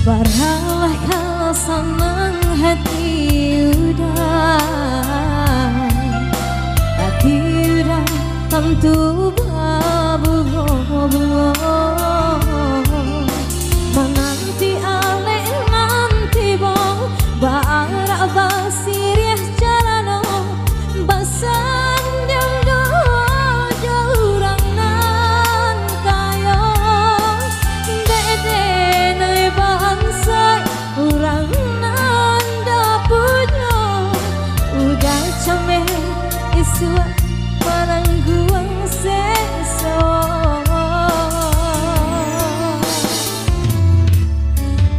Baralah kalau senang hati udah, hati udah tentu berbunga-bunga. Menanti alek nanti bong, barak basiriah jalano, basan yang doa jurang nan kayo. Dede nai bangsa urang nan dapunya, udah comel isua manangguang seso.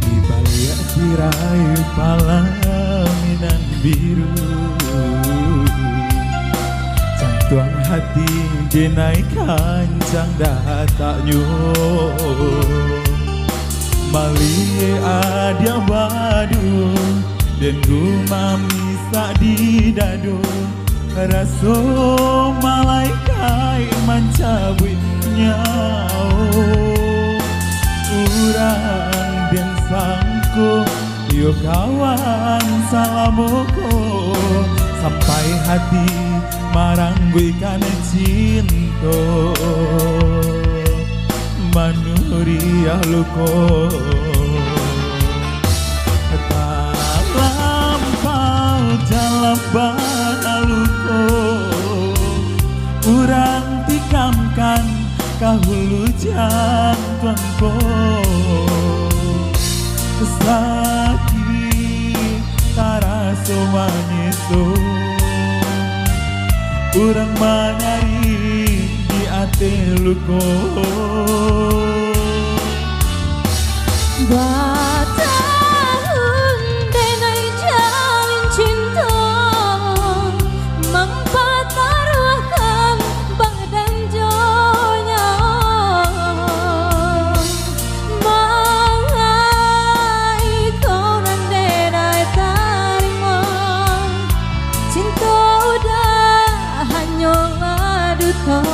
Di balik tirai palaminan biru, jantung hati dinaikkan cang dataknya. Malie adia badu dan rumah misak di dadu, raso malaikat mencabutnya. Urang dan sangku yo kawan salamoko, sampai hati marang gue kan cinta manuriah luko. Talampau dalam banaluko, urang tikamkan kahulu jantungku. Sakit taraso manyeso, urang manari di ate luko. Batahun denai jalin cinta, mempataruhkan badan jonya. Mangai konan denai tarima, cinta udah hanyalah duta.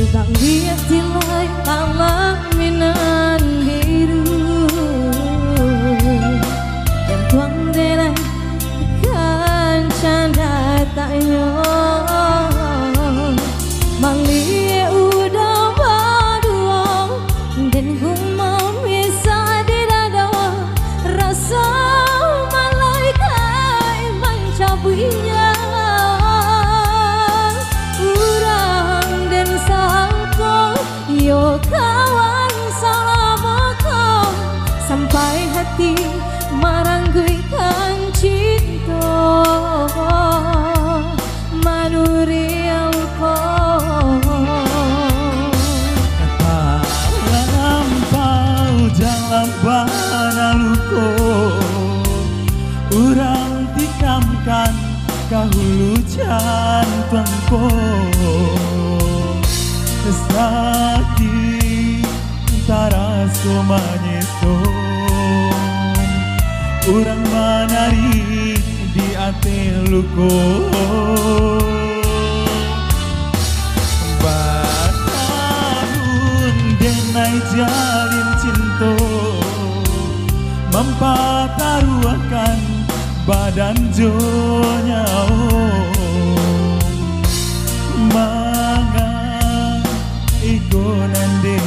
Bang dia tilai palaminan biru, dan tuang denai kan canda taknya. Malie udah baduang dan gumam bisa didadawa, rasa malaikat mencabuinya. Yo kawan salamoko, sampai hati marangguikan cinta manurialko. Talampau dalam banaluko, urang tikamkan kahulu jantungku. Sakit taraso manyeso, urang manari di ate luko. Batahun denai jalin cinta, mempataruhkan badan jonya. Mangan iko nande